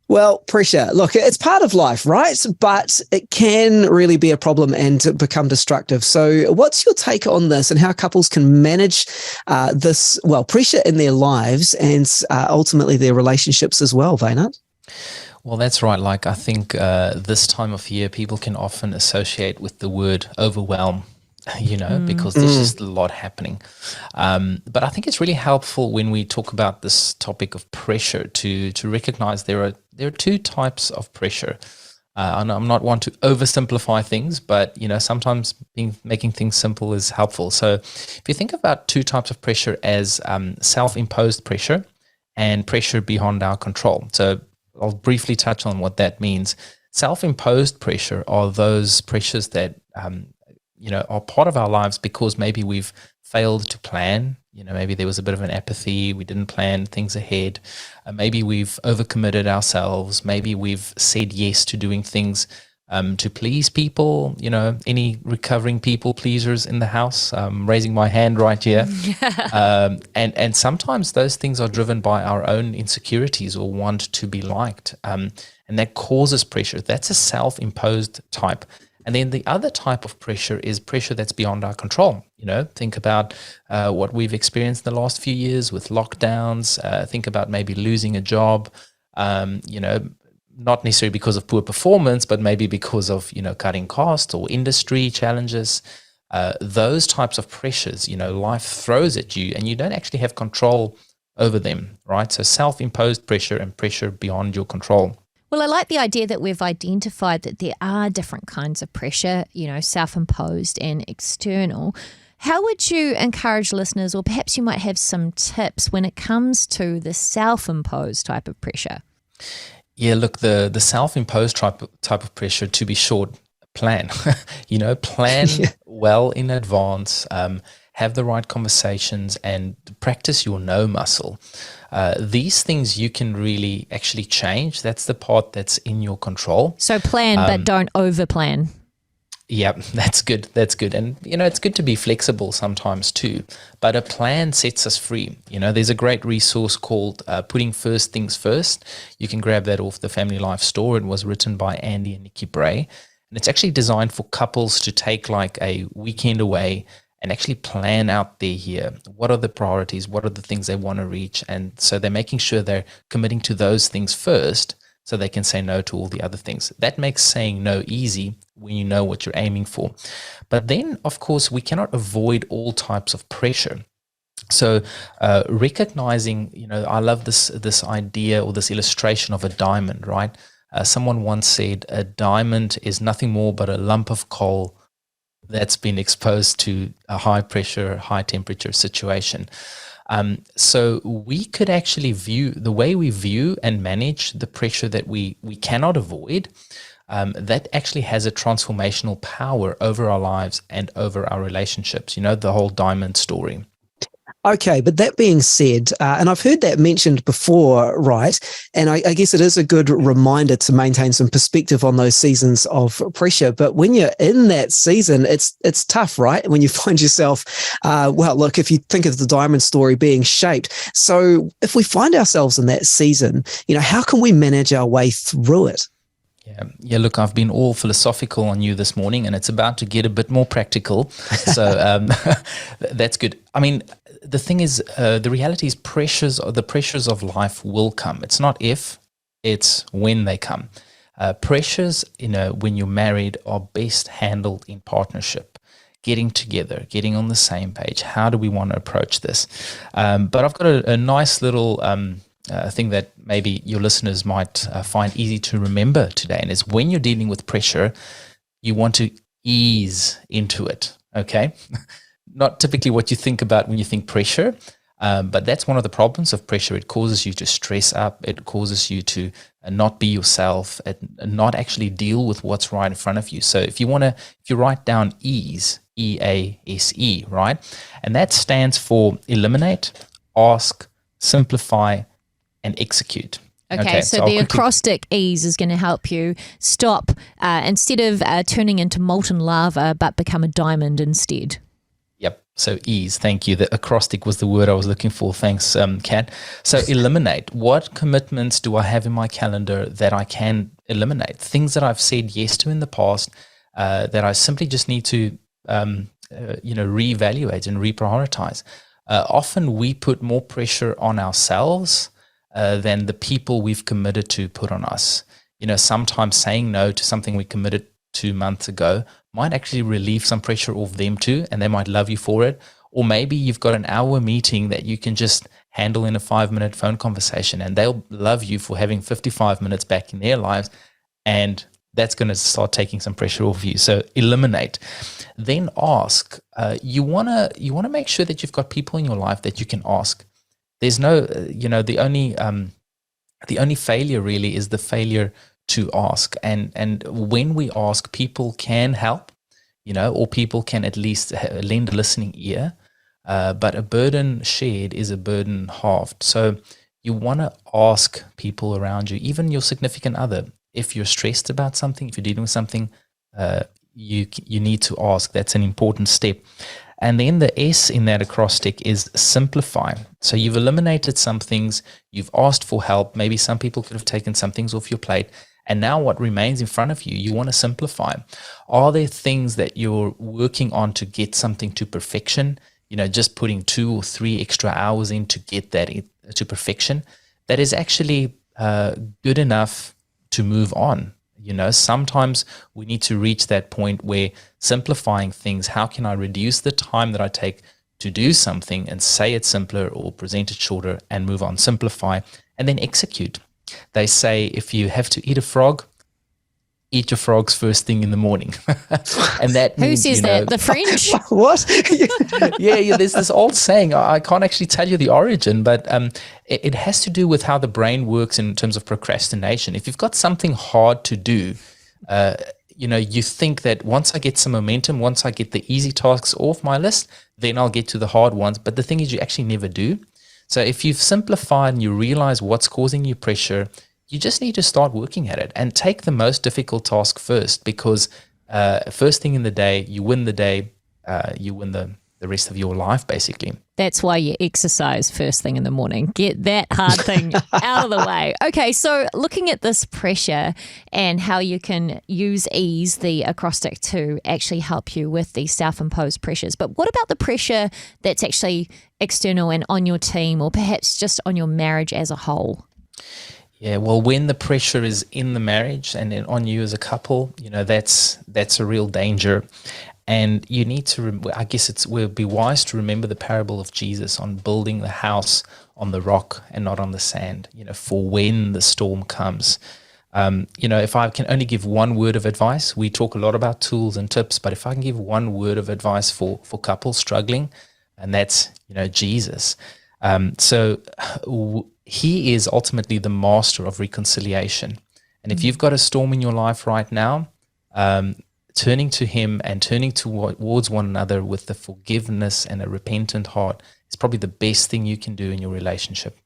Well, pressure, look, it's part of life, right? But it can really be a problem and become destructive. So what's your take on this and how couples can manage pressure in their lives and ultimately their relationships as well, Vaynard? Well, that's right. Like, I think this time of year, people can often associate with the word overwhelm, because there's just a lot happening. But I think it's really helpful when we talk about this topic of pressure to recognize there are two types of pressure. And I'm not one to oversimplify things, but sometimes making things simple is helpful. So if you think about two types of pressure as self-imposed pressure and pressure beyond our control. So I'll briefly touch on what that means. Self-imposed pressure are those pressures that are part of our lives because maybe we've failed to plan. Maybe there was a bit of an apathy. We didn't plan things ahead. Maybe we've overcommitted ourselves. Maybe we've said yes to doing things to please people. Any recovering people pleasers in the house? Raising my hand right here. And sometimes those things are driven by our own insecurities or want to be liked. And that causes pressure. That's a self-imposed type. And then the other type of pressure is pressure that's beyond our control. Think about what we've experienced in the last few years with lockdowns. Think about maybe losing a job, not necessarily because of poor performance, but maybe because of, cutting costs or industry challenges. Those types of pressures, life throws at you and you don't actually have control over them, right? So self-imposed pressure and pressure beyond your control. Well, I like the idea that we've identified that there are different kinds of pressure, self-imposed and external. How would you encourage listeners, or perhaps you might have some tips when it comes to the self-imposed type of pressure? Yeah, look, the self-imposed type of pressure, to be short, plan. Plan well in advance, have the right conversations, and practice your no muscle. These things you can really actually change. That's the part that's in your control. So plan, but don't over-plan. Yeah, that's good. That's good. And, it's good to be flexible sometimes too. But a plan sets us free. There's a great resource called Putting First Things First. You can grab that off the Family Life store. It was written by Andy and Nikki Bray. And it's actually designed for couples to take like a weekend away and actually plan out their year. What are the priorities? What are the things they want to reach? And so they're making sure they're committing to those things first so they can say no to all the other things. That makes saying no easy when you know what you're aiming for. But then, of course, we cannot avoid all types of pressure. So recognizing, I love this idea or this illustration of a diamond, right? Someone once said a diamond is nothing more but a lump of coal that's been exposed to a high pressure, high temperature situation. So we could actually view the way we view and manage the pressure that we cannot avoid. That actually has a transformational power over our lives and over our relationships. The whole diamond story. Okay, but that being said, and I've heard that mentioned before, right? And I guess it is a good reminder to maintain some perspective on those seasons of pressure. But when you're in that season, it's tough, right? When you find yourself, look, if you think of the diamond story being shaped. So if we find ourselves in that season, how can we manage our way through it? Yeah. Look, I've been all philosophical on you this morning, and it's about to get a bit more practical. So that's good. I mean, the thing is, the reality is the pressures of life will come. It's not if, it's when they come. Pressures, when you're married, are best handled in partnership. Getting together, getting on the same page. How do we want to approach this? But I've got a nice little thing that maybe your listeners might find easy to remember today. And it's when you're dealing with pressure, you want to ease into it, okay? Not typically what you think about when you think pressure, but that's one of the problems of pressure. It causes you to stress up. It causes you to not be yourself and not actually deal with what's right in front of you. So if you write down ease, E-A-S-E, right? And that stands for eliminate, ask, simplify, and execute. Okay, so the acrostic ease is going to help you stop instead of turning into molten lava, but become a diamond instead. Yep. So ease, thank you. The acrostic was the word I was looking for. Thanks, Kat. So eliminate. What commitments do I have in my calendar that I can eliminate? Things that I've said yes to in the past that I simply just need to, reevaluate and reprioritize. Often we put more pressure on ourselves than the people we've committed to put on us. Sometimes saying no to something we committed 2 months ago might actually relieve some pressure off them too, and they might love you for it. Or maybe you've got an hour meeting that you can just handle in a 5-minute phone conversation, and they'll love you for having 55 minutes back in their lives, and that's going to start taking some pressure off you. So eliminate. Then ask. You wanna make sure that you've got people in your life that you can ask. There's no, the only failure really is the failure to ask. And when we ask, people can help, or people can at least lend a listening ear. But a burden shared is a burden halved. So you want to ask people around you, even your significant other, if you're stressed about something, if you're dealing with something, you need to ask. That's an important step. And then the S in that acrostic is simplify. So you've eliminated some things, you've asked for help. Maybe some people could have taken some things off your plate. And now what remains in front of you, you want to simplify. Are there things that you're working on to get something to perfection? Just putting 2 or 3 extra hours in to get that to perfection, that is actually good enough to move on. Sometimes we need to reach that point where simplifying things, how can I reduce the time that I take to do something and say it simpler or present it shorter and move on, simplify, and then execute. They say if you have to eat a frog, eat your frogs first thing in the morning. And that Who means, says that? The French? What? yeah, there's this old saying, I can't actually tell you the origin, but it has to do with how the brain works in terms of procrastination. If you've got something hard to do, you think that once I get some momentum, once I get the easy tasks off my list, then I'll get to the hard ones. But the thing is, you actually never do. So if you've simplified and you realize what's causing you pressure, you just need to start working at it and take the most difficult task first, because first thing in the day, you win the day, you win the rest of your life, basically. That's why you exercise first thing in the morning. Get that hard thing out of the way. Okay, so looking at this pressure and how you can use ease, the acrostic, to actually help you with these self-imposed pressures. But what about the pressure that's actually external and on your team, or perhaps just on your marriage as a whole? Yeah, well, when the pressure is in the marriage and on you as a couple, that's a real danger. And you need to, I guess it will be wise to remember the parable of Jesus on building the house on the rock and not on the sand, for when the storm comes. If I can only give one word of advice, we talk a lot about tools and tips, but if I can give one word of advice for couples struggling, and that's, Jesus. He is ultimately the master of reconciliation. And if you've got a storm in your life right now, turning to him and turning towards one another with the forgiveness and a repentant heart is probably the best thing you can do in your relationship.